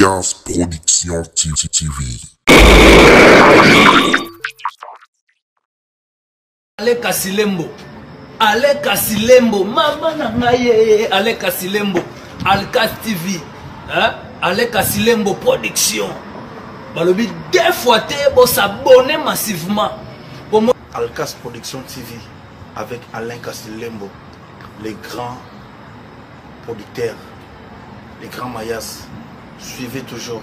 Alcas Production TV. Aleka Silembo, mama na ngaye, Aleka Silembo, Alcas TV, Aleka Silembo Production. Balobi deux fois te s'abonner massivement. Alcas Production TV avec Alain Kassilembo, les grands producteurs, les grands mayas. Suivez toujours.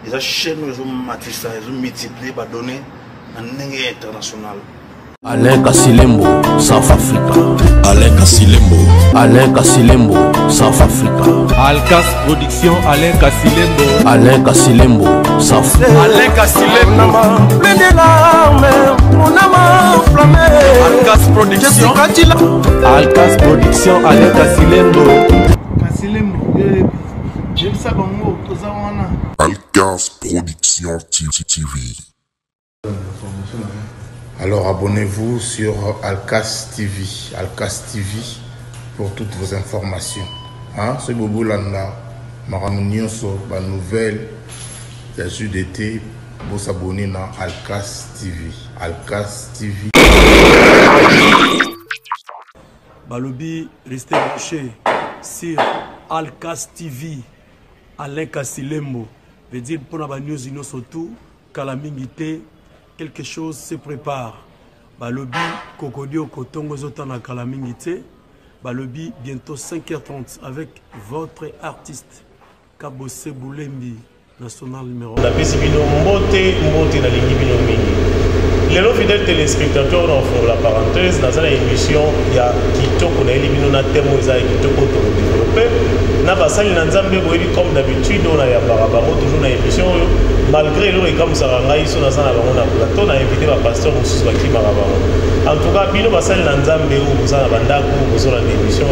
Les chaînes ils ont matissé, ils ont multiplié, ils ont donné un international. Alain Kassilembo, South Africa. Alain Kassilembo. Alain Kassilembo, South Africa. Alcas Production, Alain Kassilembo. Alain Kassilembo, South Africa. Alain Kassilembo. Plein de larmes, mon âme enflammée. Alcas Production. Alcas Production, Alain Kassilembo. Kassilembo, j'aime ça comme mot, tout ça on a. Alcas Production TV. Alors abonnez-vous sur Alcas TV pour toutes vos informations. Ce bobo landa, maramunion sur la nouvelle, il y a juste d'été pour s'abonner dans Alcas TV. Alcas TV. Balobi, restez branchés sur Alcas TV. Alain Kassilembo. Veut dire pour la news surtout, Kalamingité. Quelque chose se prépare. Balobi, Kokodio, Kotongo, Zotana, Kalamingite. Balobi, bientôt 5h30 avec votre artiste, Kabose Boulembi, national numéro 1. La Pesibino, Mbote, na Lingibino Mingi. Les fidèles téléspectateurs, on fait la parenthèse, dans une émission, il y a Kitoko, na Elimino, na Temo, il y a Kitoko, pour développer. Na Basali, na Nzambe, comme d'habitude, on a Yabarabaro, toujours dans l'émission. Malgré l'eau et comme ça, ils sont dans un plateau, on a invité le pasteur Moussous Baki Marabaro. En tout cas, Bino Basali Nanzambe, vous avez un bandaku, vous avez une émission.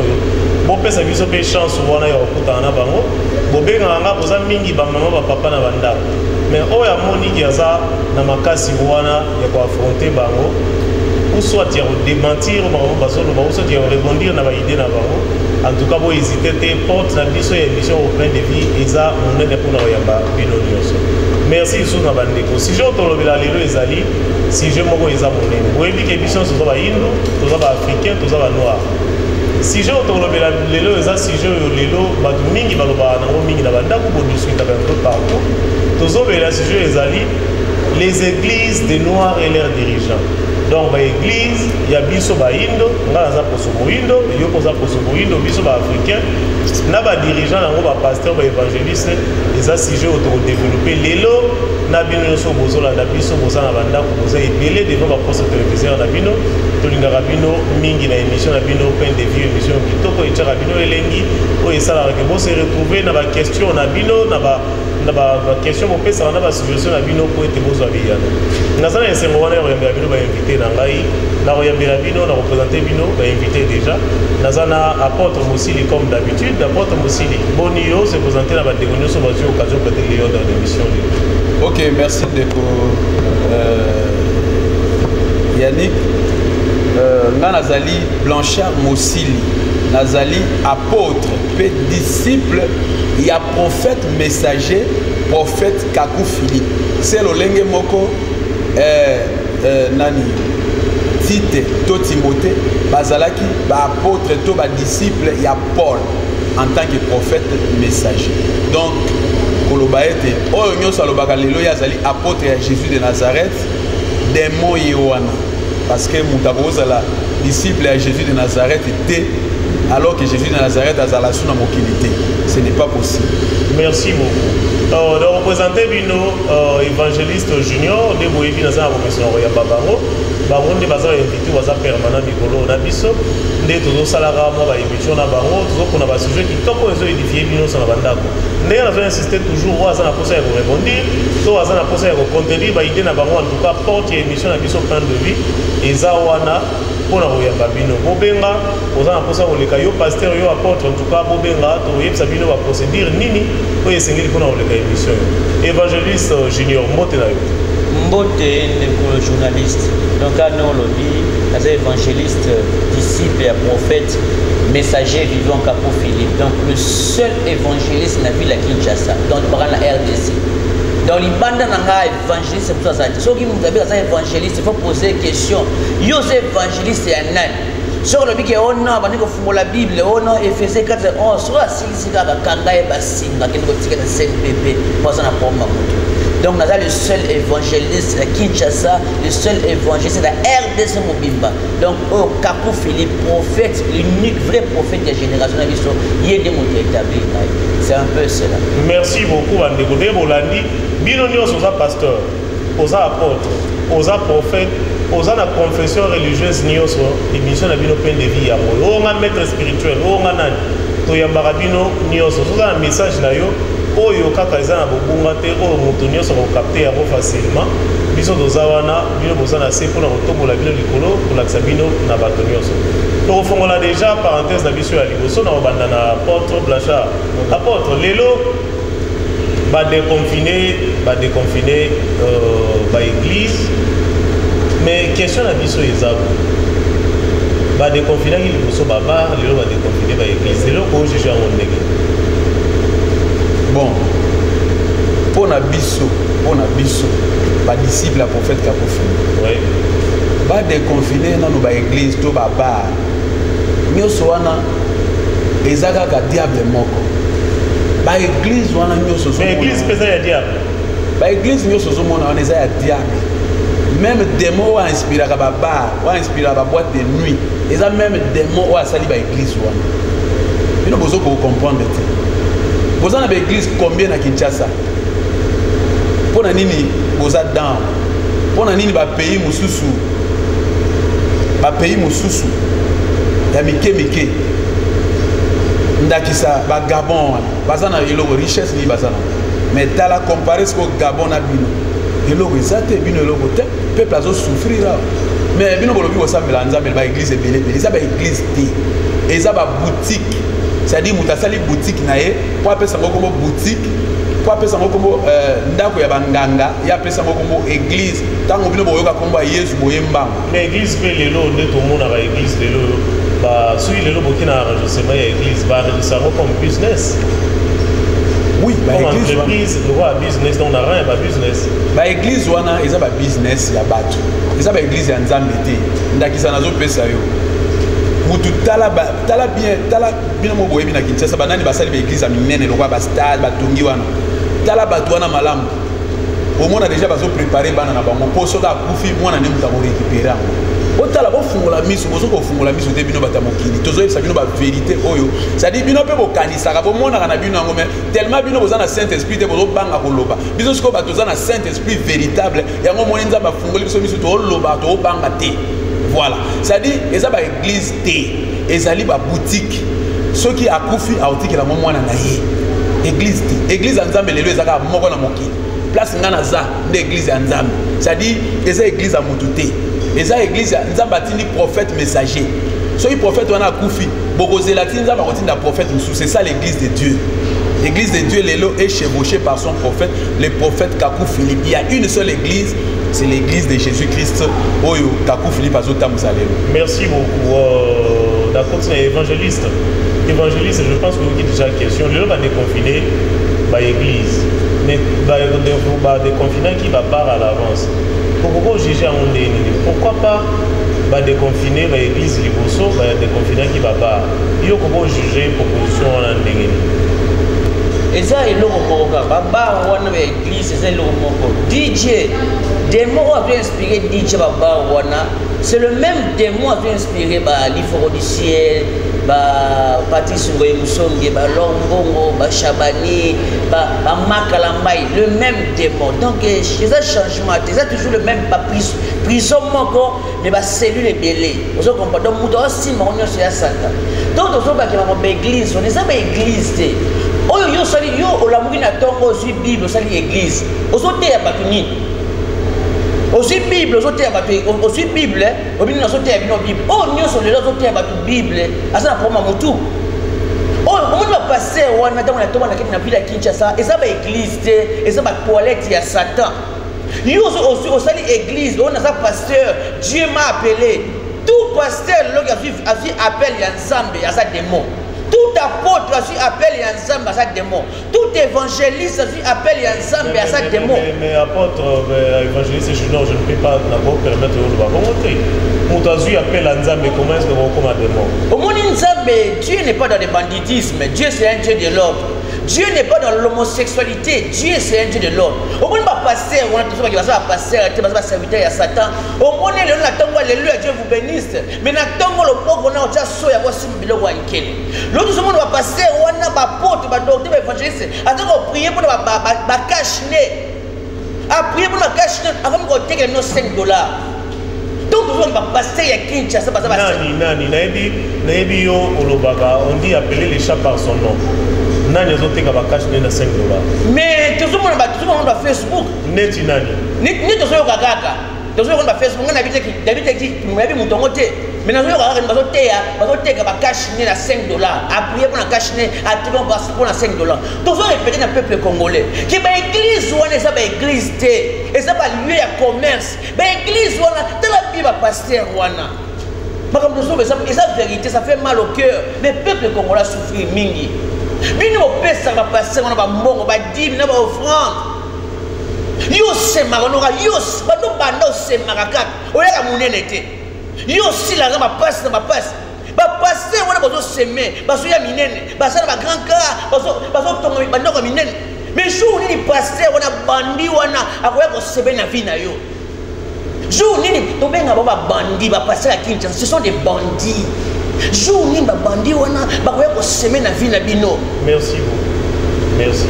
Bon, ça vous fait chance, vous avez un coup à Nabango. Vous avez un mingi, maman, papa, na bandaku. Mais oh, il y a moni qui a ça, na makasi, vous avez affronter Bango. Ou soit il y a démentir, ou soit il y a rebondir dans l'idée Nabango. En tout cas, vous hésitez, porte la émission au plein de vie, et ça, on est pour nous yamba, Bino Nyoso. Merci sur la bande. Si je te la lelo ezali, si je m'en vais examiner. Vous voyez que les missions sont pas indo, tous les africains, tous les noirs. Si je te la lelo ezali, si je lelo, bah tout mingi baloba na ngo mingi na banda ko discuter un peu partout. Tous les si je ezali, les églises des noirs et leurs dirigeants. Donc l'église, il y a biso ba indo, ngana za posobo indo, yo poza posobo indo, biso ba africain. Na ba dirigeant na ngo ba pasteur ba évangéliste, les asijé auto développer lelo na bino so bozola na biso boza na banda ko boza ebele devant ba poste télévision na bino, to linga bino mingi na émission na bino point de vue émission kitoko et tchara bino elengi o esala ke bo se retrouver na ba question na bino na ba question pour pesa na ba suggestion na bino ko ete bozo abiyana. Ngazana esengo wana yamba bino ba invité na ngai na royambela bino na représenter bino ba invité déjà. Nazana apôtre Moussili comme d'habitude, apôtre Moussili. Bonio se présenter na ba dégonio sur occasion peut-être Léon dans l'émission. Ok, merci Deko Yannick. Nazali Blanchard Moussili, Nazali apôtre, pe disciple, il y a prophète messager, prophète Kakou Philippe. C'est le lenge moko nani Tite to Timothée, bazalaki ba apôtre to ba disciple, il y a Paul en tant que prophète messager. Donc Kolobaete, oyo nyoso alobaka lelo yazali apôtre ya Jésus de Nazareth, démon Yohana. Parce que Moutabouzala, disciple à Jésus de Nazareth, était alors que Jésus de Nazareth a la sous mobilité. Ce n'est pas possible. Merci beaucoup. De représenter Bino, évangéliste junior, de Boébi dans la profession Roya Babaro, Baron de Bazar invité au permanent Nicolo Nabiso, de tous Salara, moi, émission na Baro, tous qu'on a un sujet qui tant qu'on a édifié Bino sur la bande. Nous avons insisté toujours à la poste à répondre, tout à la poste à contenir, idée na Baro en tout cas porte émission à Biso plan de vie, et Zawana. Pour la Bino Bobenga, aux apôtres au Lekayo, pasteur, yo apôtre, en tout cas, Bobenga, Toyeb Sabino va procéder, Nini, pour essayer de faire la émission. Évangéliste junior, Mbote, journaliste. Donc, nous, on le dit, évangéliste, disciple et prophète, messager vivant Capo Philippe, donc le seul évangéliste dans la ville à Kinshasa, dans la RDC. Dans les bandes évangéliste, c'est pour ça. Ceux qui nous appellent évangéliste, il faut poser une question. Yo, c'est évangéliste, c'est un âne. Sur le bique, on a la Bible, on a Ephésiens 4:11, soit si c'est la Kanga et Bassin, qui est le CNPP, pas un apport. Donc, nous avons le seul évangéliste à Kinshasa, le seul évangéliste à la RDC Mobimba. Donc, au Capo Philippe, prophète, l'unique vrai prophète de la génération, il est démontré établi. C'est un peu cela. Merci beaucoup, Andeko. Bolandi, Binonio, aux pasteurs, aux apôtres, aux prophètes, aux confession religieuse, émission de Bino Pen de vie, aux maître spirituel, aux manan, Toyambarabino, Nios, un message là. Oyo kaka eza na bobunga te oyo moto nyonso akokapte yango facilement biso toza wana bino boza na se mpona kotombola bino likolo kolakisa bino na bato nyonso tokofongola déjà parenthèse na biso ya liboso na kobanda na apôtre Blanchard. Apôtre lelo badeconfine baéglise mais question na biso eza badeconfinaki liboso babar lelo badeconfine baéglise lelo kojuge yango ndenge. Bon, pour na biso, ba disciple la prophète Capo Philippe. Oui. Ba déconfiner dans nos église to ba bar. Nyoso wana ezaka ka diable moko. Ba église wana nyoso so. Mais église pesa ya diable. Ba église nyoso so mona wana ya diable. Même démon wa inspira ka ba bar, wa inspira ba boîte de nuit. Eza même démon wa sali ba église wana. Bino bozo ko comprendre te. Vous avez une église combien à Kinshasa? Pour nini vous êtes dans? Pour nini ba pays mususu? Ba pays mususu. Ya mike. Ndakisa ba Gabon, bazana eloko richesse ni bazana. Mais dans la comparaison au Gabon na bino. Eloko ezate bino eloko te peuple azo souffrir là. Mais bino bolobi ko sambela nzambe ba église belé. Eza ba église te. Eza ba boutique. C'est-à-dire que tu as une boutique, pour appeler ça comme boutique, pour appeler ça comme ndako ya banganga, ya appeler ça comme église. Tant que vous avez comme Yesu boyemba. Mais église pe lelo nde to mona ba église lelo ba sui lelo bokina enregistrement ya église ba enregistrement comme business. Oui, ba église entreprise droit business donc na rien ba business. Ba église wana eza ba business ya bato. Eza ba église ya nzambe te. Ndakisa nazo pesa yo. Mutu tala bien mo boyebi na Kinshasa banani basali ba église ya minene lokwa ba stade batongi wana tala bato wana malamu au moins déjà bazo préparer bana na bango poso ka kufi mwana ne muta ko récupérer o tala bo fungola miso bozo ko fungola miso te bino bata mokili tozo yebisa bino ba vérité oyo ça dit bino pe bo kanisa ka bo mona kana bino ngo mais tellement bino boza na Saint Esprit te bozo banga ko loba biso siko bato za na Saint Esprit véritable yango moni nza ba fungoli biso miso to loba to banga te. Voilà, c'est-à-dire, ils ont une église T, ils ont une boutique. Ceux qui ont koufi à outil la maman na naïe. Église T, église ensemble les deux à moko na moki. Place nganaza l'église ensemble. C'est-à-dire, ils ont église à moutouté. Ils ont église ensemble batini prophète messager. Ceux qui prophète on a koufi. Boko zelatine ensemble batini la prophète c'est ça l'église de Dieu. L'église de Dieu l'élo est chevauchée par son prophète, le prophète Capo Philippe. Il y a une seule église. C'est l'église de Jésus-Christ. Oyo Capo Philippe Azota Moussalem. Merci beaucoup. D'accord, c'est évangéliste. Évangéliste, je pense que vous avez déjà la question. Le va déconfiner l'église. Mais déconfiner qui va part à l'avance. Pourquoi juger à mon déni? Pourquoi pas déconfiner l'église Liboso, déconfiner qui va part? Il y a comment juger proposition en déni? Et ça, il y a un église, c'est le DJ. Démon a pu inspirer DJ Baba Wana. C'est le même démon a pu inspirer l'Iforo du ciel, Patrice Ngoye Moussongue, Longongo, Chabani, Makalambaï. Le même démon. Donc, c'est un changement. C'est toujours le même prison, mais cellule est belée. Vous comprenez? Donc, nous avons aussi un Satan. Donc, nous avons une église. On est une église. Oyo yo sali yo olamuki na tongo aussi Bible sali église osote ya batuni aussi Bible osote ya batu aussi Bible obini na sote ya bino Bible oh nyoso lelo osote ya batu Bible asa na proma mutu oh omuntu ba passer wana tango na tomba na kiti na ville ya Kinshasa eza ba église te eza ba toilette ya Satan yo aussi osali église on a ça pasteur Dieu m'a appelé tout pasteur a vu appel à Nzambe à sa démon. Tout apôtre a vu appel à Nzambe à sa démon. Tout évangéliste a vu appel à Nzambe à sa démon. Mais apôtre, évangéliste, je ne peux pas d'abord permettre de vous montrer. Pour toi, vu appel à Nzambe, comment est-ce que vous comme un démon? Au monde Nzambe, Dieu n'est pas dans le banditisme. Dieu c'est un Dieu de l'ordre. Dieu n'est pas dans l'homosexualité. Dieu c'est un Dieu de l'ordre. Au moins, pasteur, on a tout ça qui va passer, un serviteur à Satan. Au moins, le Natango, alléluia, Dieu vous bénisse. Mais Natango, le pauvre, on a déjà soya, on a simbilé, on a nkele. L'autre, tout le monde va passer, on a un apôtre, un docteur, un évangéliste. Attends, on prie pour ma cache-nez. A prier pour ma cache-nez, avant qu'on ait $5. Donc, tout le monde va passer, il y a Kinshasa, ça va passer. Nani, on dit appeler les chats par son nom. Nani azoteka bakashine na $5. Mais tout le monde va Facebook. Neti nani? Ni tout le monde va kaka. Tout le monde va Facebook. On habite qui David qui m'avait mon tongoté. Mais nous allons bazoteka bakashine na $5. A prier pour la kashine à tout le monde pour na $5. Tout le monde répéter dans le peuple congolais. Qui ba église ou on ça ba église té. Et ça ba lieu de commerce. Ba église ou on dans la Bible pasteur wana. Par exemple, et ça vérité, ça fait mal au cœur. Mais le peuple congolais souffre mingi. Bino pesa va passer on va mbongo va dîme na va offrande. Yo se maronora yo ba no banda se maraka. Oya ka munene te. Yo si la va passe na va passe. Ba passer on va semer, ba so ya minene, ba ça na ba grand car, ba so tongo ba ndoko minene. Mais jour ni passer on a bandi wana akoya ko sebe na vie na yo. Jour ni to benga ba bandi ba passer à Kinshasa, ce sont des bandits. Jour ni ba bandi wana ba koya ko semer na vie na bino. Merci beaucoup. Merci.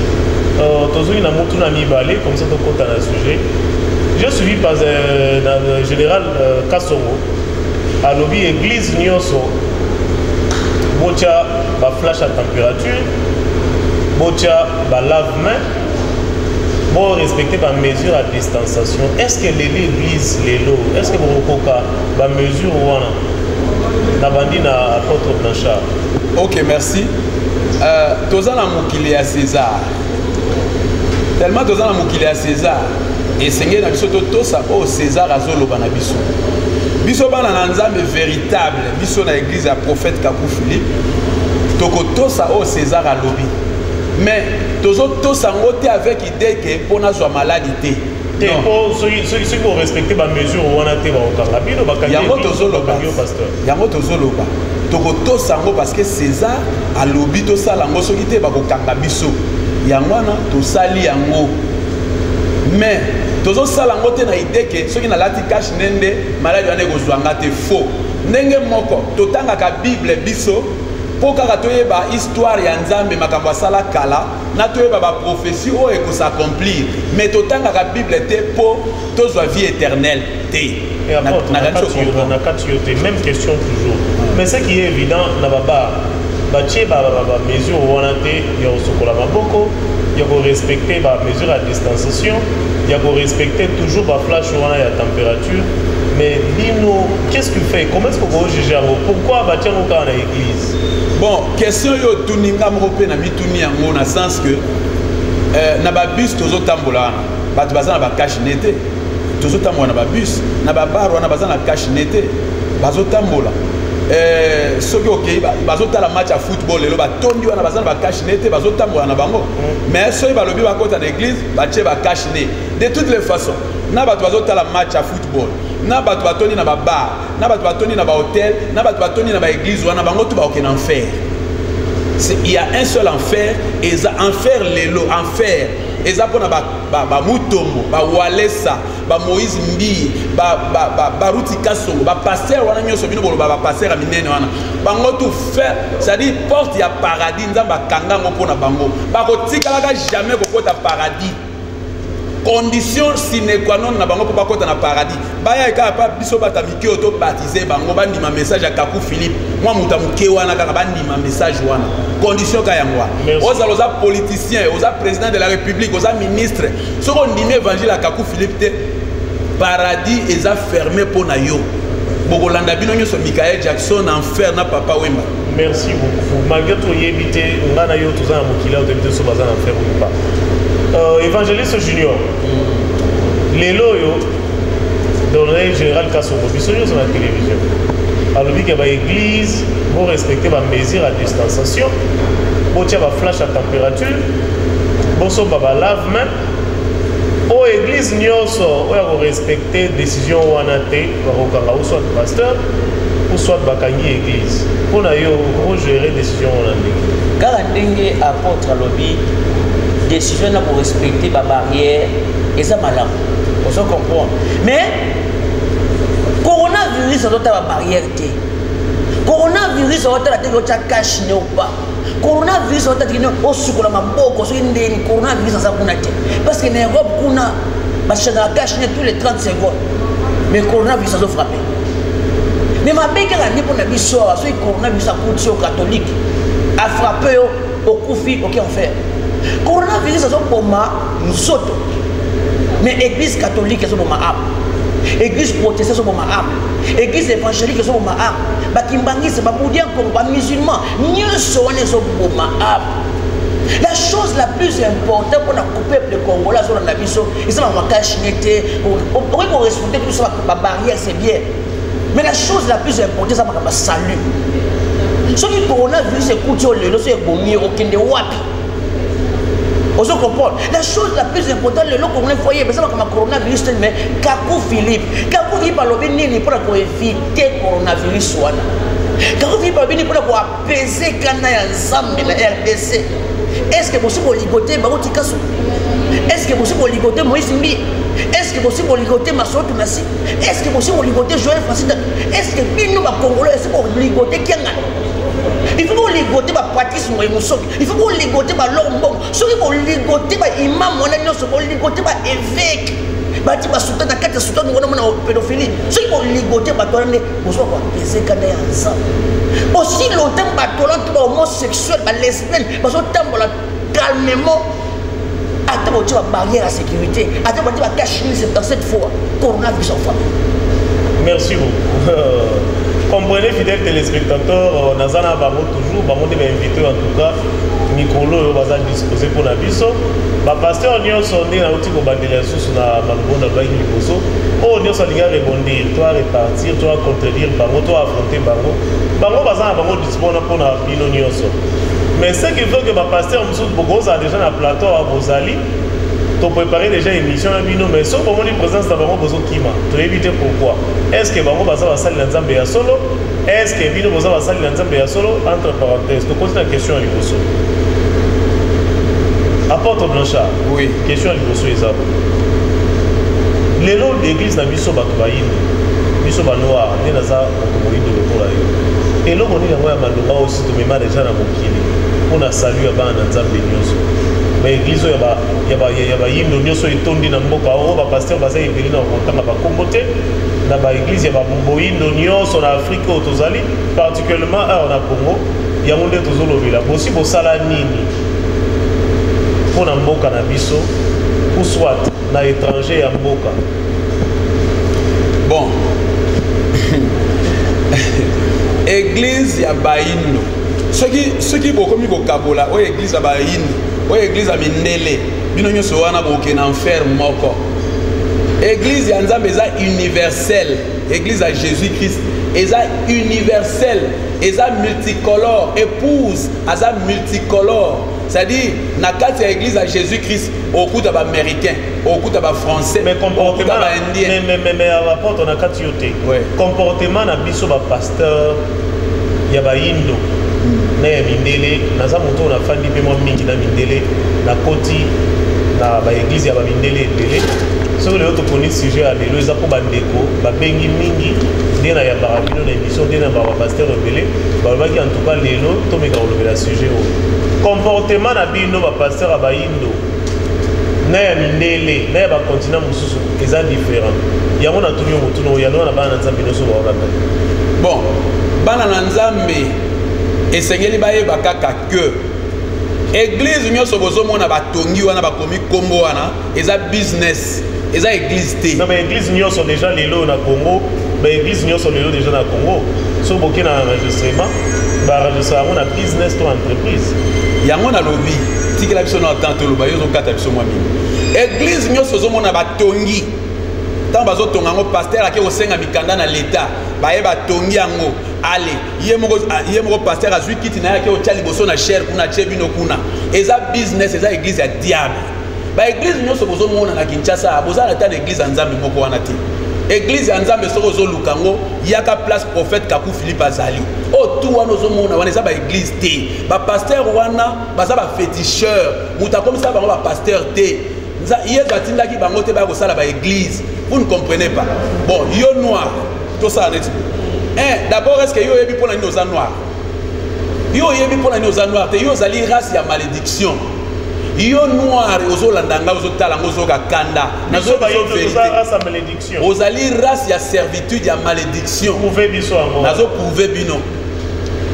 Tozui na mutu na mibale comme ça to kota na sujet. Je suis par le général Kassongo à lobby église nyonso. Bocha ba flash à température. Bocha ba lave-main. Bon respecter ba mesure à distanciation. Est-ce que l'église est-ce que vous koka ba mesure wana? Nabandi na apôtre Blanchard. Ok, merci. Toza na mokili à César. Tellement toza na mokili à César. Et seigneur na biso to sa o César azoloba na biso. Biso bana na nzambe véritable, biso na église ya prophète Kakou Philippe. Toko to sa o César alobi. Mais tozo to sango te avec idée que pour na zo maladie. Ceux qui vont respecter ma mesure ou on a été au Carabino, Yango tozoloba. Tokoto sango parce que César a lobby to sala ngo soki te ba ko kanga biso. Yango na to sali yango. Mais tozo sala ngo te na idée que soki na lati cash nende malade ane ko zwanga te faux. Ndenge moko totanga ka Bible biso po kaka toyeba histoire ya Nzambe makambo sala kala na toyeba ba prophétie o eko s'accomplir mais totanga ka Bible te po tozwa vie éternelle te même question toujours mais ce qui est évident na baba batie ba mesure wana te ya osokola maboko ya ko respecter ba mesure à distanciation ya ko respecter toujours ba flash wana ya température. Mais Bino, qu'est-ce que tu fais? Comment est-ce que vous jugez? Pourquoi bâtir au cas dans l'église? Bon, question yo tuninga mrope na mituni yango na sens que na ba bus tozo tambola ba baza na ba cash nete tozo tambola na ba bus na ba bar wana baza na cash nete bazo tambola soki okei bazo tala match à football lelo ba tondi wana baza na ba cash nete bazo tambola na bango mais soki balobi ba kota na église ba tie ba cash ne de toutes les façons na bato bazo tala match à football na bato batoni na ba bar na bato batoni na ba hôtel na bato batoni na ba église wana bango tout ba oké en enfer. Il y a un seul enfer et ça enfer lelo enfer et ça pour na ba mutombo ba walesa ba Moïse Mbi ba Ruti Kasongo ba pasteur wana nyoso bino bolo ba pasteur minene wana bango tout faire ça dit porte ya paradis nzamba kanga ngo pona bango ba ko tikala ka jamais ko kota paradis. Condition sine qua non na bango pour pas kota na paradis baya ka pa biso bata miki auto baptiser bango bandi ma message à Kakou Philippe moi muta muke wana ka bandi ma message wana condition ka yangwa oza politicien oza président de la république oza ministre ce qu'on dit évangile à Kakou Philippe te paradis eza fermé pour na yo bokolanda bino nyoso Michael Jackson enfer na papa Wemba. Merci beaucoup malgré tout yebité ngana yo toza na mokila otemite so baza na enfer ou pas. Évangéliste Junior, les loyaux, dans le général Kassongo, ils sont sur la télévision. alors que l'église vous respecter ma mesure à distanciation, vous tiens ma flash à température, vous sommes ma lave-main. Au église nyonso vous respecter décision ou anaté ou soit pasteur ou soit bakangi église pour na yo gérer décision ou anaté car ndenge apôtre lobby décision na pour respecter ba barrière et ça malin on se comprend mais coronavirus a d'autres barrières té coronavirus a d'autres té ko cache ne ou pas coronavirus a d'autres au sukola maboko so ndeni coronavirus a ça kuna té parce que en Europe kuna ba changa cache tous les 30 secondes mais coronavirus a frappé mais ma béque la ni pour na biso so coronavirus a coûté au catholique a frappé au koufi au qui en fait coronavirus a boma nsoto mais église catholique a boma ap église protestante a boma ap église évangélique a boma ap ba kimbangisi ba bouddhien comme ba musulman nyoso wana so boma ap. La chose la plus importante pour le peuple congolais, c'est que on cache on respecte tout ça, la barrière c'est bien. Mais la chose la plus importante, c'est le salut. Ce qui coronavirus écoute le c'est bombi aucun de wapi. On se comprend. La chose la plus importante, le lot qu'on a foyer, c'est comme coronavirus mais Kakou Philippe a l'obéni pour éviter coronavirus Kakou Philippe a l'obéni pour apaiser Kana ensemble la RDC. Est-ce que possible ligoter Barouti Kassou? Est-ce que possible ligoter Moïse Mbi? Est-ce que possible ligoter Massotou Nassi? Est-ce que possible ligoter Joël Francis? Est-ce que nous, les Congolais, c'est pour ligoter Kianga? Il faut ligoter Patrice Moïmoussok. Il faut ligoter Lombong. Ceux qui vont ligoter Imam, on a ligoter évêque. Bati basuta na kati suta ngona mona pédophilie. Ceux qui vont ligoter Batolane, vous allez apaiser Kana ensemble. Aussi longtemps Batolane qui va homosexuel, lesbienne, parce que tambola calmement. Attends, tu vas barrière à sécurité. Attends, tu vas cacher dans cette fois. Coronavirus en famille. Merci beaucoup. Comprenez, fidèles téléspectateurs, Nazana Bamo toujours, Bamo de m'inviter en tout cas, Nicolo va disposer pour la biso. Ma pasteur Nyon sonné na outil ko bandela sous na Mambo na Baï Liboso. Oh Nyon sonné rebondir, toi répartir, toi contredire, Bamo, toi affronter Bamo. Bamo bazana Bamo disponible pour na bino Nyon son. Mais ce qui veut que ma pasteur Moussou Bogos a déjà un plateau à Bozali. Tu as préparé déjà une émission à Bino, mais sauf pour mon présence dans Bango Bozo Kima. Tu as évité pourquoi? Est-ce que Bango Baza va salir l'ensemble à solo? Est-ce que Bino Boza va salir l'ensemble à solo? Entre parenthèses, tu poses la question à Liboso. Apporte Blanchard. Oui. Question à Liboso Ezabo. Les lots d'église na biso Batubaïn, biso Banoa, Nenaza, Motomoïd de l'Okola. Et l'homme on est à Mandoma aussi, tu m'as déjà dans mon kili. On a salué à Ban Nzambe Nyoso. Mais l'église, il y a une union sur les tondis dans le Moka, le pasteur Baza est venu dans le temps à Comboté. Dans l'église, il y a une union sur l'Afrique au Tozali, particulièrement on a Congo. Il y a un monde toujours au village. Aussi, pour Salanini, pour un Moka Nabiso, ou soit dans l'étranger à Moka. Bon. Église, il y a Baïno. Ceux qui vont comme au Kabola, ou église à Baïno. L'église a mindele, bino nyoso wana boke na enfer moko. Église ya Nzambe eza universelle, église à Jésus-Christ eza universelle, eza multicolore, épouse eza multicolore. C'est-à-dire na kati ya église à Jésus-Christ okuta ba américain, okuta ba français, mais comportement indien. Mais rapporte on a kati yote. Comportement na biso ba pasteur ya ba indo. Na ya mindele naza moto na fandi pe mo mingi na mindele na koti na ba église ya ba mindele ebele so le autre connaît sujet à lelo eza ko bandeko ba bengi mingi de na ya barabino na émission de na ba pasteur ebele ba baki en tout cas lelo to meka olobela sujet o comportement na bino ba pasteur ba indo na ya mindele na ya ba continent mususu eza différent yango na tuni motu no ya na ba na Nzambe no so ba orata bon bana na Nzambe et Seigneur bayeba kaka que église nyonso bozomona batongi wana bakomi kombo wana eza business eza église te. Non mais église nyonso déjà lelo na Congo, ba église nyonso lelo déjà na Congo. So boki na enregistrement, ba enregistrement na business to entreprise. Yango na lobby, tikela biso na tanto loba yo zo kata biso mwami. Église nyonso zomona batongi tant bazo tongango pasteur ake osenga mikanda na l'état baye batongi yango ale ye moko pasteur azwi kiti na yake otia liboso na cher kuna tie bino kuna eza business eza église ya diable ba église nyonso bozo mona na Kinshasa boza na ta église nzambe moko wana te église ya nzambe soko zo lukango yaka place prophète Kakou Philippe azali o tout wana zo mona wana eza ba église te ba pasteur wana baza ba féticheur muta comme ça bango ba pasteur te hier batindaki bango te ba ko sala ba église vous ne comprenez pas bon yo noir tout ça net d'abord est-ce que yo yebi pona ni oza noir yo yebi pona ni oza noir te yo zali race ya malédiction yo noir ozolandanga ozotalanga ozoka kanda nazo vérité ozali race ya servitude ya malédiction nazo prouver bino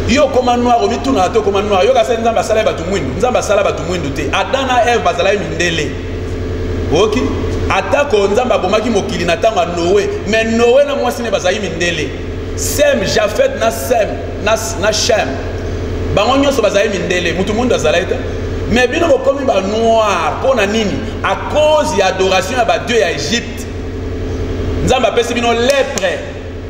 yo koma noir omituna to koma noir yo ka senza basala batu mwindu nzamba sala batu mwindu te adana eve bazala mindele oki atako nzamba bomaki mokili na tanga Noé mais Noé na mwasi ne bazali mindele Sem Jafet na Sem na Shem bango nyonso bazali mindele mutu mundu azala ete mais bino bokomi ba noir pona nini à cause ya adoration ya ba dieu ya Égypte nzamba pesi bino lèpre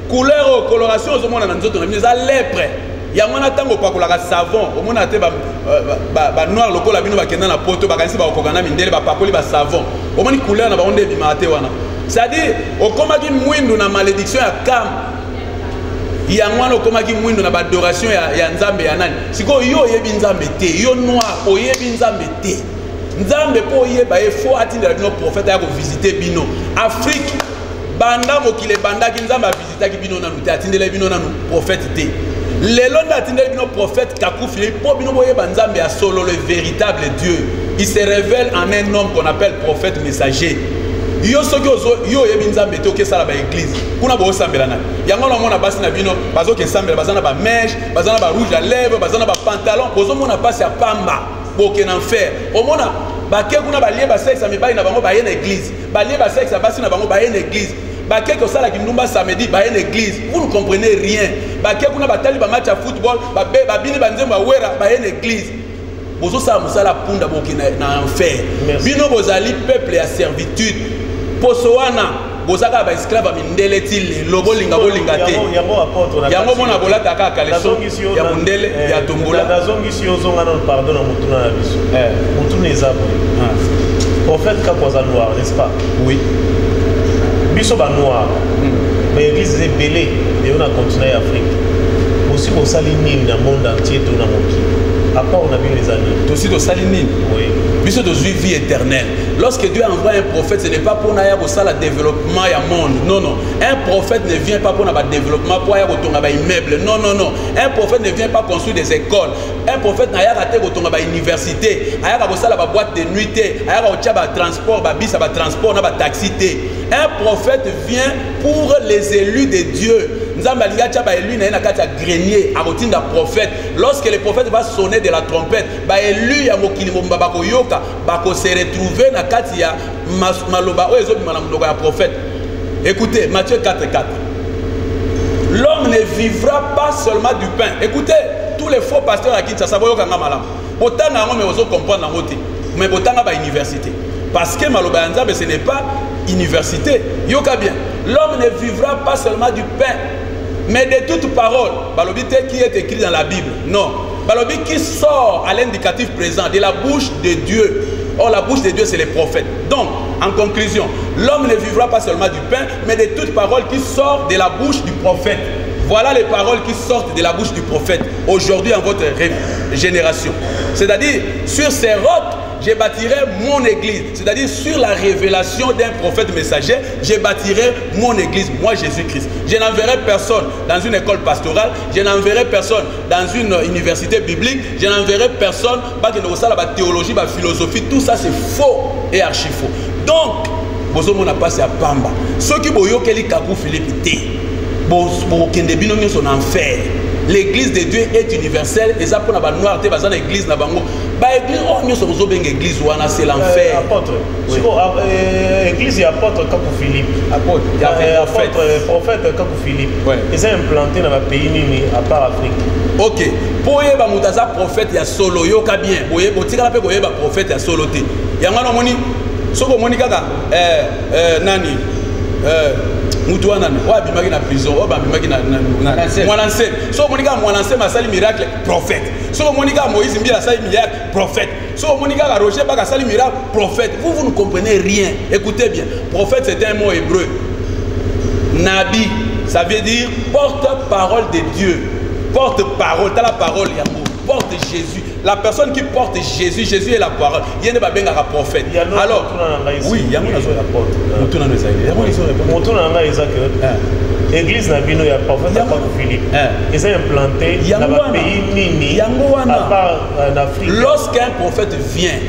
couleur o coloration ozomona na nzoto na bino za lèpre yango na tango pakolaka savon omona te ba noir lokola bino bakenda na poto bakanisi ba okokana mindele ba pakoli ba savon omoni couleur na baonde bimate wana c'est-à-dire okomaki mwindu na malédiction ya kam yango wana okomaki mwindo na badoration ya nzambe ya nani siko yo oyebi nzambe te yo noir oyebi nzambe te nzambe po oyeba ye fo atindela bino prophète ya kovisite bino Afrique banda mokili ebandaki nzambe avisitaki bino nanu te atindela bino nanu prophète te lelo nde atindeli bino prophète Kakou Philippe po bino boyeba nzambe ya solo le véritable Dieu il se révèle en un homme qu'on appelle prophète messager yo soki yo yebi nzambe te okesala ba église kuna bo sambela na yango na mona basi na bino bazoke sambela bazana ba mèche bazana ba rouge à lèvres bazana ba pantalon bozo mona pasi ya pamba boke na enfer omona bake kuna balie ba sexe mibali na bango ba yena église balie ba sexe basi na bango ba yena église bake ko sala kindumba samedi ba yena église vous ne comprenez rien bake kuna batali ba match ya football ba bini banzemba wera ba yena église bozo sa musala punda boke na enfer bino bozali peuple ya servitude Posoana, bozaka ba esclave mindele ti lelo bolinga te yango mona bolata kaka leso ya mundele ya tombola nazongisi ozonga na pardon na mutuna na biso mutuna ezabo prophète Kakoza noir n'est-ce pas oui biso ba noir mais église est belé et on a continué Afrique aussi pour salini na monde entier tout na moki à part on a vu les années aussi de salini oui biso de vie éternelle. Lorsque Dieu envoie un prophète, ce n'est pas pour n'avoir le développement du monde. Non, non. Un prophète ne vient pas pour le développement, pour avoir un immeuble. Non, non, non. Un prophète ne vient pas construire des écoles. Un prophète n'a pas une université. Il n'y a pas de boîte de nuit. Il n'y a pas de transport, de transport, de taxi. Un prophète vient pour les élus de Dieu. Lorsque le prophète va sonner de la trompette, élu ya mokili mbaba koyoka bako se retrouver na kati ya maloba o ezo bimana mloba ya prophète. Écoutez Matthieu 4:4. L'homme ne vivra pas seulement du pain. Écoutez, tous les faux pasteurs à Kinshasa boyoka nga malam. Botanga ngo me ozo comprendre ngo te. Mais botanga ba université. Parce que maloba ya Nzambe ce n'est pas université. Yoka bien. L'homme ne vivra pas seulement du pain, mais de toute parole. Balobité qui est écrit dans la Bible. Non. Balobi qui sort à l'indicatif présent de la bouche de Dieu. Or la bouche de Dieu c'est les prophètes. Donc en conclusion, l'homme ne vivra pas seulement du pain, mais de toute parole qui sort de la bouche du prophète. Voilà les paroles qui sortent de la bouche du prophète aujourd'hui en votre génération. C'est-à-dire sur ces rocs je bâtirai mon église. C'est-à-dire sur la révélation d'un prophète messager, je bâtirai mon église, moi Jésus-Christ. Je n'enverrai personne dans une école pastorale, je n'enverrai personne dans une université biblique, je n'enverrai personne pas que nous la théologie, la philosophie, tout ça c'est faux et archi faux. Donc, bozo mona passe à Pamba. Ceux qui boyo keli Kakou Philippe té, bozo kende bino son enfer. L'église de Dieu est universelle et ça pour la noire te bazana église na bango ba église on nyo so zo benga église wana c'est l'enfer apôtre église et apôtre Kakou Philippe apôtre prophète Kakou Philippe et ça implanté dans le pays nini à part Afrique. OK pour yeba mutaza prophète ya solo yoka bien boye botika pe koyeba prophète ya solo te yango na moni soko moni kaka nani mutu wana o abimaki na prison o babimaki na mwananse so monika mwananse masali miracle prophète so monika Moïse mbila sali miracle prophète so monika Roger baka sali miracle prophète vous ne comprenez rien. Écoutez bien, prophète c'est un mot hébreu. Nabi ça veut dire porte-parole de Dieu. Porte-parole, dans la parole yango porte Jésus. La personne qui porte Jésus, Jésus est la parole. Il y a des babins à prophète. Alors, oui, il y a des l'église n'a pas de prophète Philippe. Ils ont implanté dans le pays Nini, à part en Afrique. Lorsqu'un prophète vient,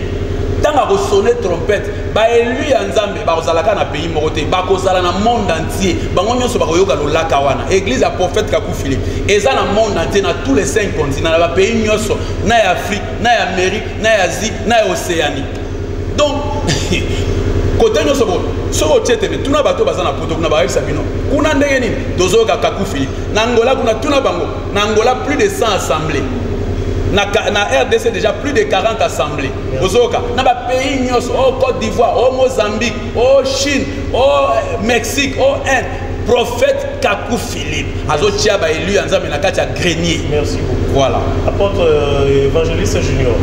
tant à sonner trompette, bah lui Nzambe, bah ozalaka na pays moroté, bah kozala na monde entier, bah on nyonso bah koyoka lo lakawana. Église à prophète Kakou Philippe. Et ça na monde entier, na tous les 5 continents, na pays nyonso, na Afrique, na Amérique, na Asie, na Océanie. Donc côté nyonso bon, so tete mais tuna bato bazana poto kuna ba sabino. Kuna ndenge nini? Dozo ka Kakou Philippe. Na Angola kuna tuna bango. Na Angola plus de 100 assemblées. Na RDC déjà plus de 40 assemblées. Ozoka na ba pays nyos au Côte d'Ivoire, au Mozambique, au Chine, au Mexique, au Inde. Prophète Kakou Philippe. Azo tia ba élu Nzambe na kati ya grenier. Merci beaucoup. Voilà. Apôtre évangéliste junior.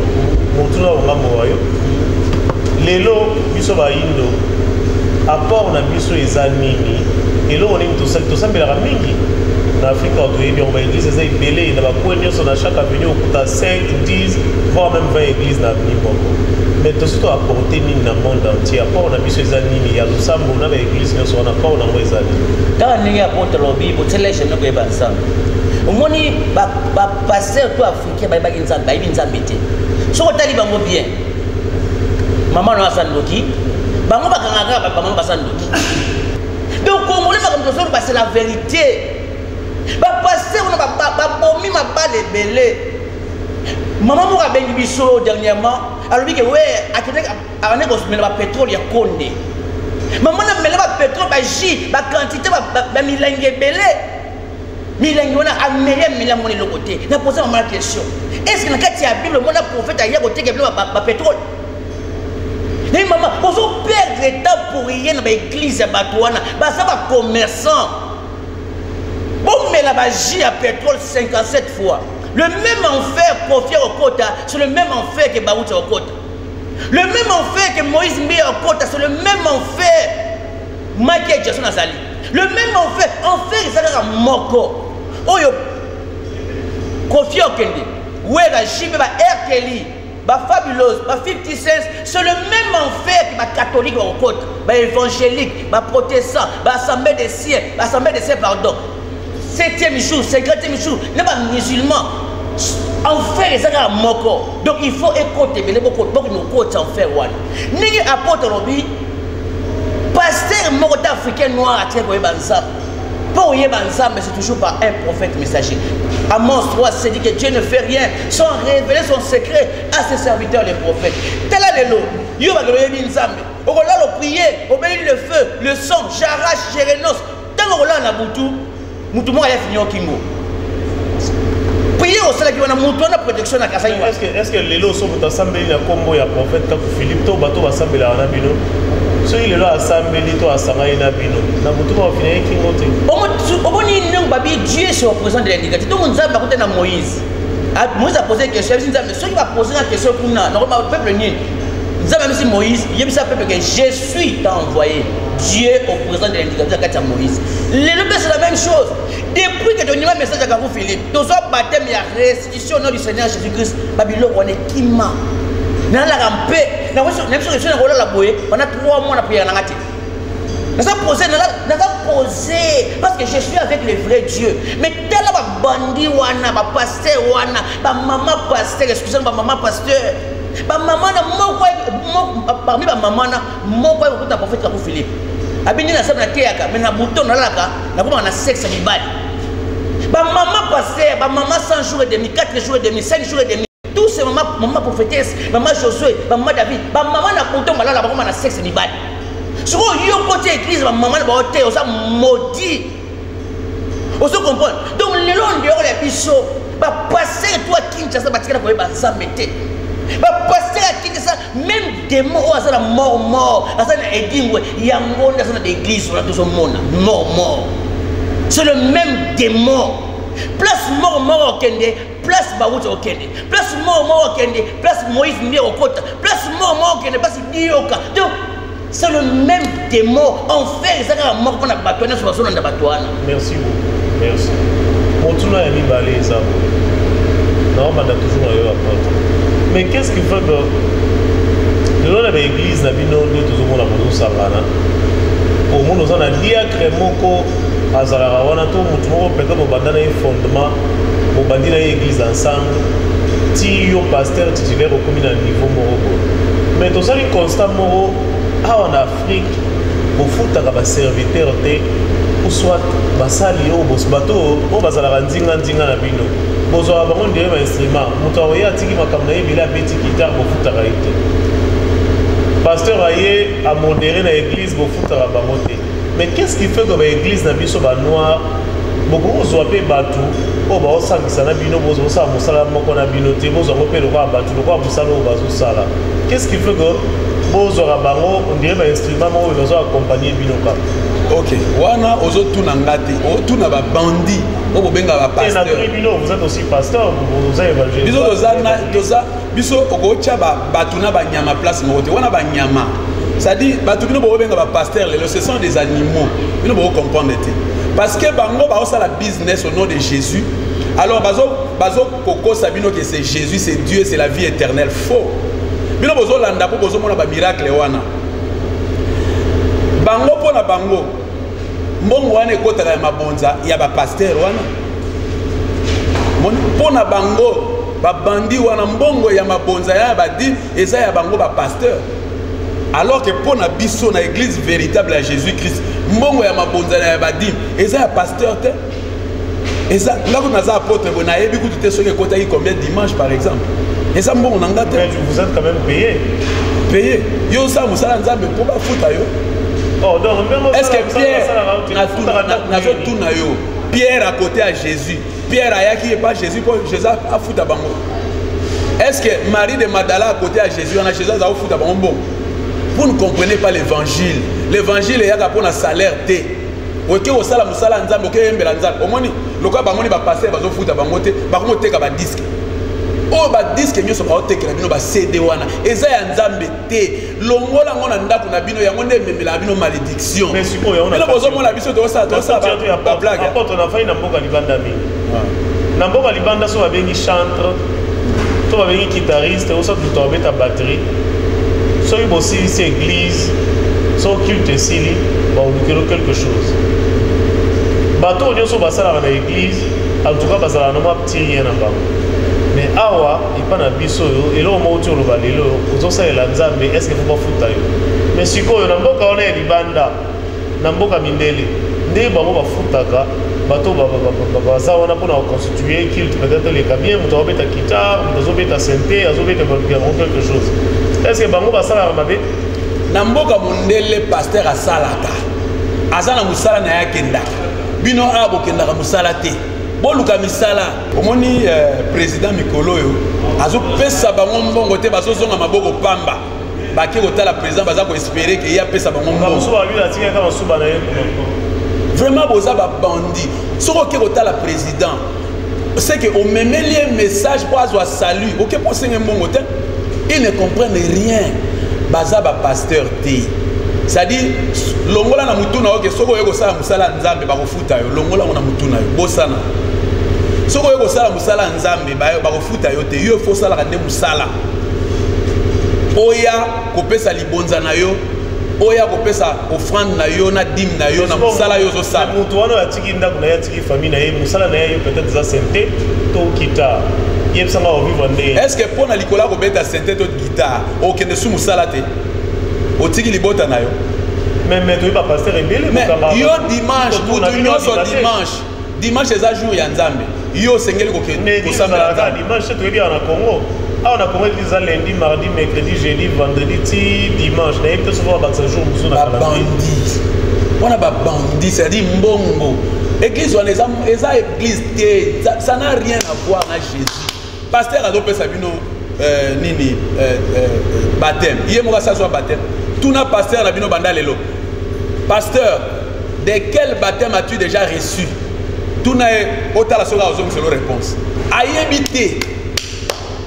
Motuna ngamo wayo. Lelo biso ba indo. Apport na biso ezanini. Elo on est tout sambela mingi. En Afrique, on a une église, c'est belé, on a pas chaque avenue, on a 5, 10, voire même 20 églises dans l'avenir. Mais tout ce qui a apporté dans le monde entier, à part on a mis ces années, il y a le sambo, on a une église, on n'a pas on a les années. Quand on a apporté l'objet, on a les gens qui ont ça. Au moins, passer tout africain, il y a une zambité. Si on a dit bien, maman n'a pas sandoki, maman n'a pas sandoki. Donc, on a dit c'est la vérité. Passer on a bomi ma balle belé maman mo ka bengi biso dernièrement alors que ouais akene ko smela ba pétrole ya konde maman na mela ba pétrole ba ji ba quantité ba milenge belé milenge on a améliorer mila moni le côté na poser ma question est-ce que na kati ya bible mona prophète ya ko teke ba pétrole mais maman on va perdre temps pour rien na ba église ya batouana ba ça ba commerçant. Bon, mais la magie à pétrole 57 fois. Le même enfer confié au quota, c'est le même enfer que Baout au quota. Le même enfer que Moïse met au quota, c'est le même enfer Michael Jackson Azali. Le même enfer ils sont moko. Oyo confié au Kendi. Ouais, la Jimé, ba R. Kelly, ba Fabuleuse, ba 50 Cent, c'est le même enfer que ba catholique au quota, ba évangélique, ba protestant, ba assemblée des siens, pardon. 7e jour, 50e jour, n'est pas musulman. Enfer, les gens moko. Donc il faut écouter, mais les beaucoup nous côté enfer one. N'est apôtre Robi, pasteur mort africain noir à tirer pour Banzam. Pour y Banzam, mais c'est toujours par un prophète messager. Amos 3 c'est dit que Dieu ne fait rien sans révéler son secret à ses serviteurs les prophètes. Tel est l'eau. Yo va gloyer Banzam. On va le prier, on bénit le feu, le sang, j'arrache, je renonce. Tant qu'on l'a na boutou. Moutouma a fini au Kingo. Priez au salaire qui va na la protection à Kasaï. Est-ce que les lots sont assemblés à Combo et à prophète Kakou Philippe, to bateau assemblé à Nabino? Ceux qui sont assemblés, to à Samaï Nabino. Na Moutouma a fini Kingo. Au moins, Dieu est représentant de l'indicateur. Tout le monde a côté de Moïse. Moïse a posé une question. Ceux qui vont poser une question pour nous, normalement, le peuple nul. Même si Moïse, il y a un peuple que je suis t'a envoyé. Dieu au présent de l'indicateur de Moïse. C'est la même chose. Depuis que tu as un message à Kakou Philippe, tu as baptême, il y a restitution au nom du Seigneur Jésus-Christ. Babylone, on est qui m'a. Nous avons la paix. Nous avons la bouée. Pendant 3 mois, on a prié à Nangati. Nous avons posé. Parce que je suis avec le vrai Dieu. Mais tel que bandit, pasteur, maman pasteur, excusez-moi, maman pasteur. Maman, parmi ma maman, mon père est un prophète Kakou Philippe. Abini na sabna teyaka mais na bouton na laka na kuma na sexe libali. Ba maman pasteur, ba maman 100 jours et demi, 4 jours et demi, 5 jours et demi. Tous ces maman prophétesse, maman Josué, maman David, ba maman na bouton malala ba kuma na sexe libali. Sur yo côté église ba maman ba hôtel, ça maudit. On se comprend. Donc le long de les biso, ba passer toi Kinshasa ba tikala ko ba ça metté. Ba passer à Kinshasa même démon oyo aza na mort aza na edingwe yango nde aza na l'église wana tozomona mort c'est le même démon place mort okende place bawuti okende place mort okende place Moïse nde okota place mort okende place dioka donc c'est le même démon en fait ezaka mort mpona bato nyonso bazolanda bato wana. Merci beaucoup, merci. Motuna ya mibale eza naomanda toujours na yo apôtre, mais qu'est-ce qui fait que lelo na baeglise na bino nde tozomona bozosangana omona oza na diacre moko azalaka wana to motu moko peut-être bobanda na ye fondement bobandi na ye église ensemble ti yo pasteur titulaire okomi na niveau moko boye mais tozali constat moko awa na Afrique bofutaka baserviteur te ou soit basali oyo bato oyo bazalaka ndinga na bino bozwaka bango ndenge bainstrument moto akoye atiki makambo na ye ebele abeti guitare bofutaka ye te pasteur aye amodere na église bofutaka bango te. Mais qu'est-ce qui fait que l'église na biso ba noir beaucoup ozwa pe bato oyo baosangisa na bino bozosala mosala moko na bino te bozwango mpe lokola bato lokola mosala oyo bazosala qu'est-ce qui fait que bozwaka bango ondire bainstrument moko oyo bazoaccompagne bino kaka. Ok, wana ozotuna nga te otuna babandi oyo bobenga bapasteur. Vous êtes aussi pasteur, vous êtes évangéliste. Biso okotya bato na banyama place moko te wana banyama c'est-à-dire bato bino bobenga bapasteur lelo ce sont des animaux bino bocomprendre te parce que bango baosala business au nom de Jésus alors bazo kokosa bino que c'est Jésus, c'est Dieu, c'est la vie éternelle. Faux. Bino bozolanda po bozomona ba miracle wana bango pona bango mbongo wana ekotaka ya mabonza ya bapasteur wana pona bango babandi wana mbongo ya mabonza ya badi eza ya bango bapasteur alors que pona biso na église véritable à Jésus-Christ mbongo ya mabonza ya badi eza ya pasteur te eza là qu'on a apôtre bona yebi kutu te soki ekota yi combien dimanche par exemple eza mbongo na ngata mais vous êtes quand même payé yo sa musala nzambe po ba futa yo. Oh, donc, est-ce que Pierre n'a yo Pierre à côté à Jésus, Pierre a qui est pas Jésus pour Jésus a foutu à bango. Est-ce que Marie de Magdala à côté à Jésus, on a Jésus a foutu à bango? Vous ne comprenez pas l'évangile. L'évangile est là pour un salaire T. Ok, au salaire musala nzambe, ok, mbela nzambe. Au moins, le quoi bango ni ba passer ba zo foutu à bango te, ba bango te ka ba disque. Oh ba disque nyo so ba ote kela bino ba CD wana. Eza ya nzambe te. Longola ngona ndako na bino yango nde memela bino malédiction. Mais siko ya ona. Elo bozo mona biso to ça ba blague. Apôtre na fayi na mboka libanda mingi. Na mboka libanda so ba bengi chantre. To ba bengi guitariste, o so to beta batterie. So il bossi ici église. So culte sili, ba on quelque chose. Bato nyo so basala na église, en tout cas basala na ma petit rien na bango. Mais awa ipana biso yo elo mauti oloba lelo ozosalela nzambe est-ce que faut pas futa yo mais sikoyo na mboka wana ya libanda na mboka mindele nde bango bafutaka bato baza wana mpona reconstituer culte peut-être les camions moto azobeta guitare moto azobeta synthé azobeta quelque chose est-ce que bango basalaka mabe na mboka mondele pasteur asalaka aza na mosala na ye akendaka bino awa bokendaka mosala te boluka misala omoni président mikolo yo azopesa bango mbongo te bazozonga maboko pamba bake kotala président baza koespérer ke ye apesa bango mbongo vraiment boza babandi soki oke kotala président c'est que omemeli un message po azwa salut oke posenge mbongo te ils ne comprennent rien baza bapasteur te c'est-à-dire longola na mutuna oke soki oye kosala mosala nzambe bakofuta yo longola ngo na mutuna yo bosana soko yo kosala musala nzambe bakofuta yo te yo fo sala kande musala oya kopesa libonza na yo oya kopesa offrande na yo na dîme na yo na musala yo zo sala mutu wana atiki ndako na yatiki famille na ye musala na ye peut-être za santé to guitare yebisa nga vivre ndé est-ce que pona likola ko beta santé to guitare okende su musala te otiki libota na yo mais to ba pasteur ebele mukamba yo dimanche mutu nyonso dimanche eza jour ya nzambe yo sengeli kosambela dimanche toyebi awa na Congo awa na Congo eza lundi mardi mercredi jeudi vendredi ti dimanche nayebi te soki babakisa jour mosusu na babandi wana babandi c'est-à-dire mbongo église wana eza église te ça n'a rien à voir na Jésus pasteur azopesa bino nini baptême il y a ça soit baptême tout n'a pasteur na bino banda lelo pasteur de quel baptême as-tu déjà reçu tout n'a autant la sola ozong selon réponse ayebité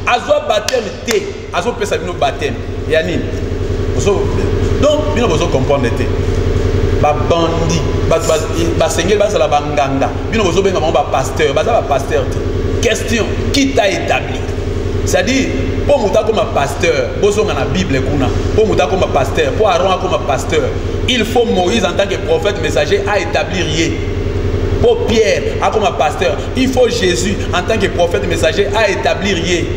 azo baptême té azo pesa bino baptême yani donc bino bozo comprendre té ba bandi ba sengel ba sala banganga bino bozo benga ba pasteur ba pasteur té question qui t'a établi c'est-à-dire pour muta comme pasteur bozo na Bible kuna pour muta comme pasteur pour Aaron comme pasteur il faut Moïse en tant que prophète messager à établir yé pour Pierre comme pasteur il faut Jésus en tant que prophète messager à établir yé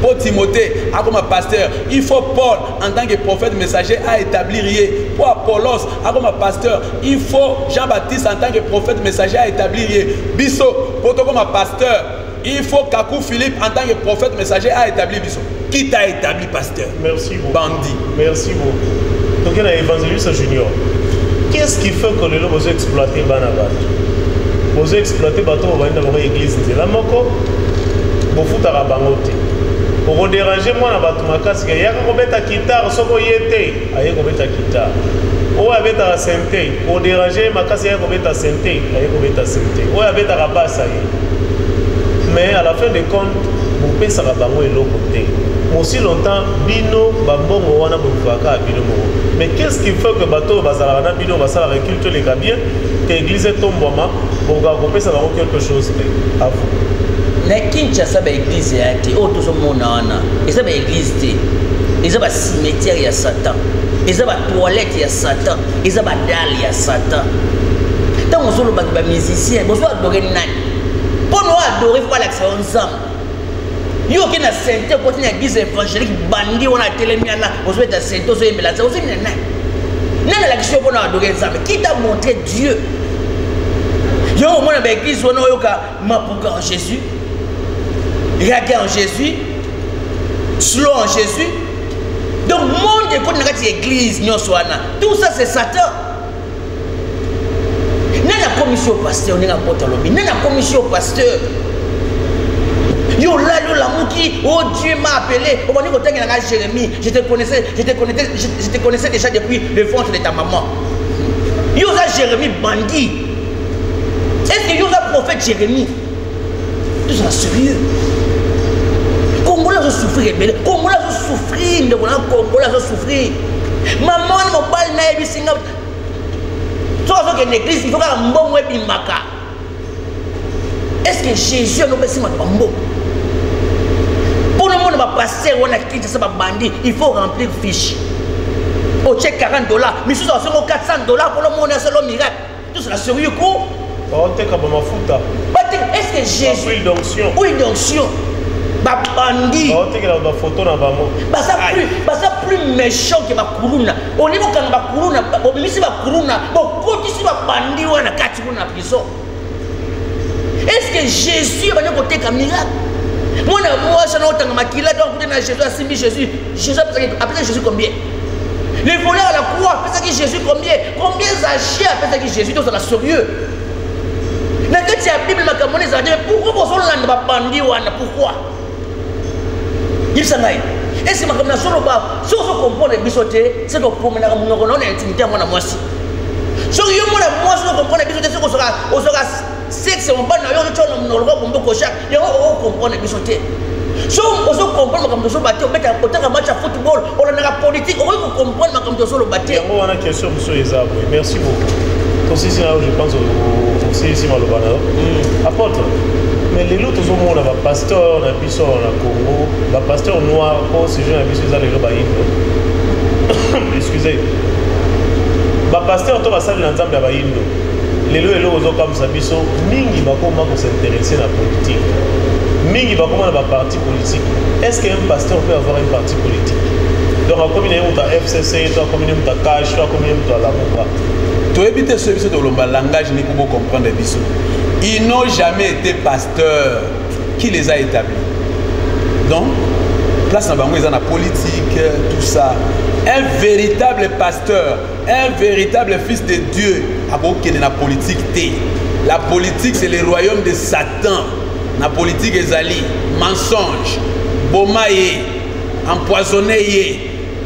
pour Timothée comme pasteur il faut Paul en tant que prophète messager à établir yé pour Apollos comme pasteur il faut Jean-Baptiste en tant que prophète messager à établir yé biso pour toi comme pasteur il faut Kakou Philippe en tant que prophète messager à établir biso qui t'a établi pasteur merci beaucoup bandit merci beaucoup donc il y a évangéliste junior qu'est-ce qui fait que les gens vont exploiter Banabat vont exploiter bateau va dans l'église de la moko pour foutre à bangote pour déranger moi na bato makasi ya ko beta guitare soko yete aye ko beta guitare o abeta la santé pour déranger makasi ya ko beta santé aye ko beta santé o abeta la basse mais à la fin de compte vous pouvez ça bango eloko te aussi longtemps bino bambongo wana bofaka bino mo mais qu'est-ce qui fait que bateau bazala na bino basala réculte les bien que l'église tomboma pour gagner ça bango quelque chose à vous na Kinshasa ba église ya te o to so mona wana eza ba église te eza ba cimetière ya Satan eza ba toilette ya Satan eza ba dalle ya Satan tant on ba musicien bo so adorer nani pour nous adorer faut l'accès ensemble yo ki na sainteté ko tina église évangélique bandi on a télémi là on se ta sainteté so yembela ça aussi nana nana la question pour nous adorer ensemble qui t'a montré Dieu yo au moins ba église on yo ka mapuka en Jésus reggae en Jésus, slow en Jésus. Donc, le monde écoute dans l'église, tout ça c'est Satan. Nous avons la commission pasteur, nous avons la commission pasteur. Yo là, yo la mouki, oh Dieu m'a appelé. Au moment où tu as Jérémie, je te connaissais déjà depuis le ventre de ta maman. Yo là, Jérémie bandit. Est-ce que yo là, prophète Jérémie? Tout ça sérieux. Congolais ont souffert, Congolais ont souffert, Congolais ont souffert. Maman m'a parlé na ebi singa. Toi que l'église il faut que mbongo ebimaka. Est-ce que Jésus nous besi mabambo? Pour le monde va passer on a quitté ça bandit, il faut remplir fiche. Au check $40, mais si ça c'est $400 pour le monde c'est le miracle. Tout ça sérieux quoi? Est-ce que Jésus huile d'onction? Oui, d'onction. Bandi. Ça plus méchant que ma kuruna. On est quand ma kuruna, on est ma kuruna, on continue ma bandi ou na katikuna prison. Est-ce que Jésus va nous côté comme miracle? Moi je n'ai autant ma kila donc na Jésus a simbi Jésus. Jésus après Jésus combien? Les voleurs à la croix, après ça que Jésus combien? Combien Zachée après ça que Jésus dans la sérieux? Mais quand tu as la Bible, pourquoi vous avez un bandit? Pourquoi? Il s'en aille. Et si ma comme la solo ba, si on comprend les bisotés, c'est pour mener à mon intimité à mon amour. Si on comprend les bisotés, on sera sexe, on va comprendre les bisotés. Si on comprend comme solo bâti, on met un match à football, on a la politique, on va comprendre comme solo bâti. On a une question, monsieur Ezab. Merci beaucoup. Aussi, je pense aussi mal au banal. Apôtre. Mais les autres hommes, on a un pasteur, on a un pasteur au Congo, un pasteur noir, au sujet d'un pasteur dans le excusez. Un pasteur, on va saluer l'ensemble de l'Indo. Les autres comme ça, mingi va comment s'intéresser à la politique. Mingi va comment un parti politique. Est-ce qu'un pasteur peut avoir un parti politique? Donc, comme il y a un FCC, comme il y a un cash, comme il y a un Lamoura. Tu évites ce que le langage n'est pas comprendre les bisous. Ils n'ont jamais été pasteurs. Qui les a établis? Donc, place dans la politique, tout ça. Un véritable pasteur, un véritable fils de Dieu, a beaucoup de la politique. La politique, c'est le royaume de Satan. La politique est ali, mensonge, boma ye empoisonné ye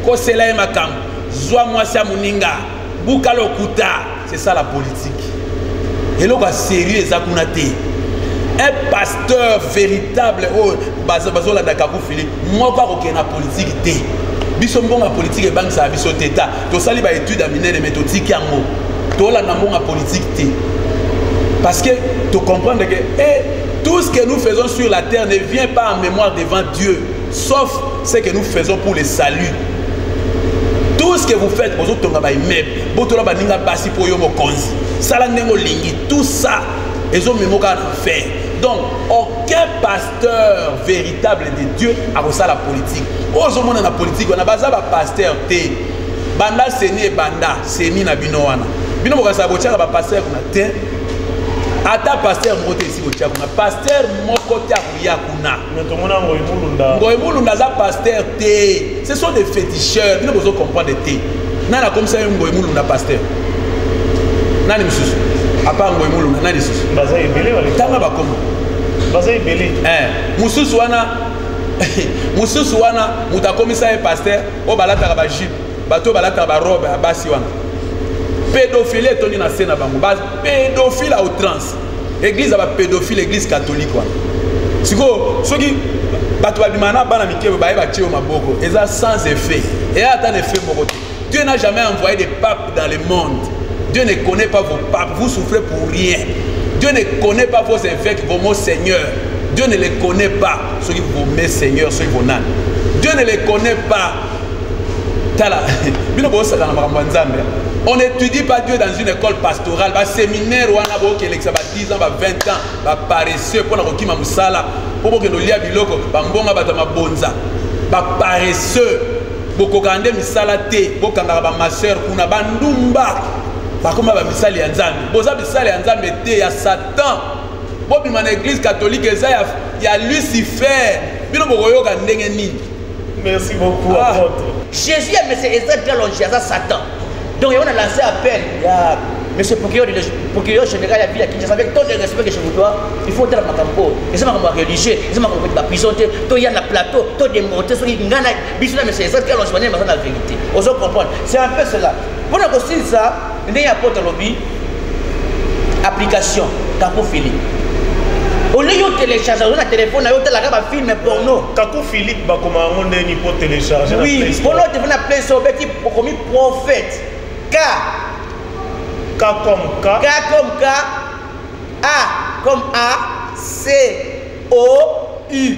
kosela ye makambo zwa mwasi ya moninga buka lokuta. C'est ça la politique. Et là, sérieux, un pasteur véritable, bazola Dakakou Philippe, moi pas aucun politique té. Biso mbonga politique et banque ça biso teta. To sali ba étude amine les méthodiques yango. To la mbonga politique té. Parce que tu comprends que tout ce que nous faisons sur la terre ne vient pas en mémoire devant Dieu, sauf ce que nous faisons pour le salut. Tout ce que vous faites, tout ça, ils ont même fait. Donc, aucun pasteur véritable de Dieu a reçu la politique. Aujourd'hui, dans la politique, on a besoin d'un pasteur. Banda, c'est ni banda, c'est ni nabinoana. Bino bokasa botia ba pasteur kuna te. Ata pasteur moto ici botia kuna. Pasteur moko te akuya kuna. Mais tout le monde a ngoimulunda. Ngoimulunda za pasteur te. Ce sont des féticheurs. Bino bozo comprendre te. Nana comme ça ngoimulunda pasteur. Nani msusu. Apa ngoimulunda nani susu. Baza ibele wale. Tanga bakomo. Baza ibele. Mususu wana mususu wana mutakomisa e pasteur o balata ba jupe. Bato balata ba robe basi wana. Pédophilie est na scène bango. Pédophile à outrance. Église ba pédophile, église catholique wana. Siko soki bato babimana bana mike ba ba tio maboko. Eza sans effet. Et attend effet mokote. Dieu n'a jamais envoyé des papes dans le monde. Dieu ne connaît pas vos papes, vous souffrez pour rien. Dieu ne connaît pas vos évêques, vos monseigneurs. Dieu ne les connaît pas, ceux qui vos messeigneurs, ceux qui vos nan. Dieu ne les connaît pas. On n'étudie pas Dieu dans une école pastorale, un séminaire où on a 10 ans, 20 ans, paresseux, pour la musala, pour que nous lions biloko, bambonga batama bonza, paresseux, beaucoup kande misala te, beaucoup kanga ma sœur kuna bandumba, ba comme ba misali ya nzambe, boza misali ya nzambe te ya Satan. Bobi man église catholique eza ya Lucifer, bino bokoyoka ndenge nini. Merci beaucoup apôtre. Jésus a mis Ezra bien longé à Satan. Donc on a lancé appel à monsieur procureur général de la ville à Kinshasa avec tant de respect que je vous dois. Il faut faire ma campo. Et c'est ma campo religieux. Et c'est ma campo de prison. Il y a un plateau. Tout démonté. Il y a un bisou. Mais c'est Ezra bien longé. Mais c'est la vérité. On se comprend. C'est un peu cela. Pour nous aussi ça, il y a un pote lobby. Application. Campo Philippe. Au lieu de télécharger un téléphone, il y a un film porno. Kakou Philippe, comment on est pour télécharger? Oui, pour nous, on a appelé ça comme prophète. K comme K. K comme K. A comme A. C O U.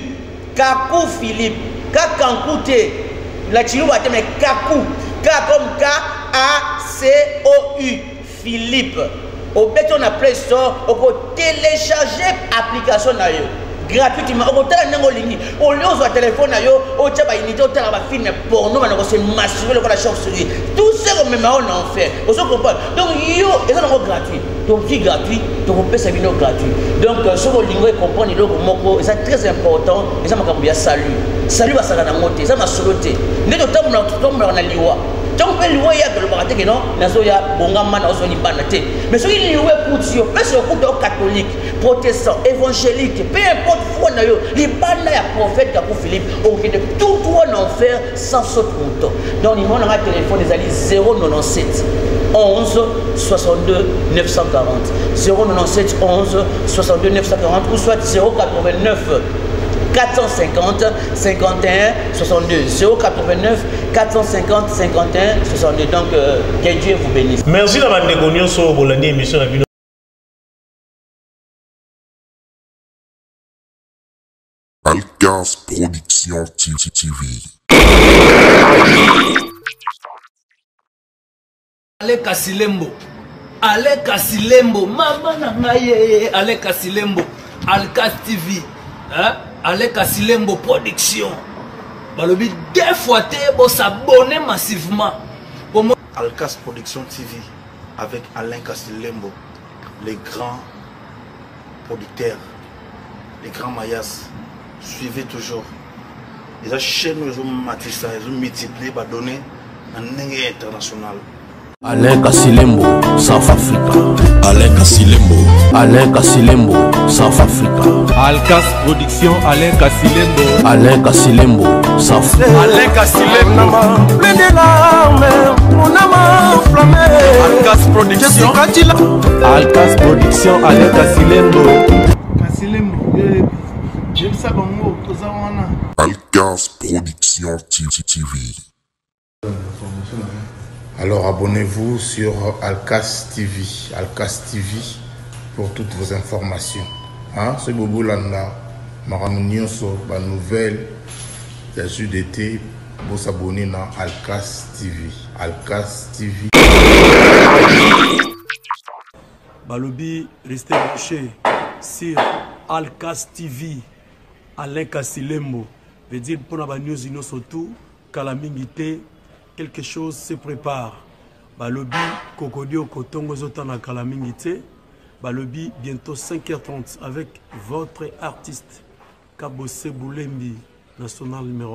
Kakou Philippe. K Kankouté. La Chilouba mais Kakou. K comme K. A C O U. Philippe. Au béton on appelle ça, on peut télécharger l'application gratuitement. On peut télécharger au lieu de téléphone, on peut unité, on peut film porno, on peut massurer le chauve-souris. Tout ça, on en fait. On se comprend. Donc, c'est gratuit. Donc, c'est gratuit. Donc, on peut s'abonner gratuit. Donc, ce qu'on doit comprendre, c'est très important. Et ça m'a salut. Salut, ça va monter. Ça m'a sauté. Mais le temps, on a liwa. Donc, on peut louer le baraté que non, mais ce qui est loué pour Dieu, mais c'est le coup catholique, protestant, évangélique, peu importe quoi, les bandes là, prophète Kakou Philippe, on fait de tout en enfer sans saut montant. Donc, il y a un téléphone, les alliés 097 11 62 940. 097 11 62 940 ou soit 089 450 51 62 089 450 51 62. Donc que Dieu vous bénisse. Merci d'avoir négocié sur Bolandi émission. Alcas Production TV. Aleka Silembo. Aleka Silembo. Mama na ngaye. Aleka Silembo. Alcas TV. Hein? Aleka Silembo Production. Balobi deux fois pour s'abonner massivement. Alcas Production TV avec Alain Kassilembo, les grands producteurs, les grands mayas. Suivez toujours. Les chaînes, ils ont matissé, ils ont multiplié, donné un international. Alain Kasilembo, South Africa. Alain Kasilembo. Alain Kasilembo, South Africa. Alkas Production, Alain Kasilembo. Alain Kasilembo, South Africa. Alain Kasilembo. Plein de larmes, mon âme enflammée. Alkas Production. Alkas Production, Alain Kasilembo. Kasilembo, j'aime ça bango, toza wana. Alkas Production TV. Alors abonnez-vous sur Alkas TV, Alkas TV pour toutes vos informations. Hein? C'est Bobo Landa, Maramounionso, la nouvelle, il y a eu d'été, pour s'abonner dans Alkas TV. Alkas TV. Balobi, restez branchés sur Alkas TV, Alain Kasilembo. Veut dire pour la news surtout, Kalamingité. Quelque chose se prépare. Balobi, Kokodio, Kotongo, Zotana, Kalamingite. Balobi, bientôt 5h30 avec votre artiste Kabose Boulembi, national numéro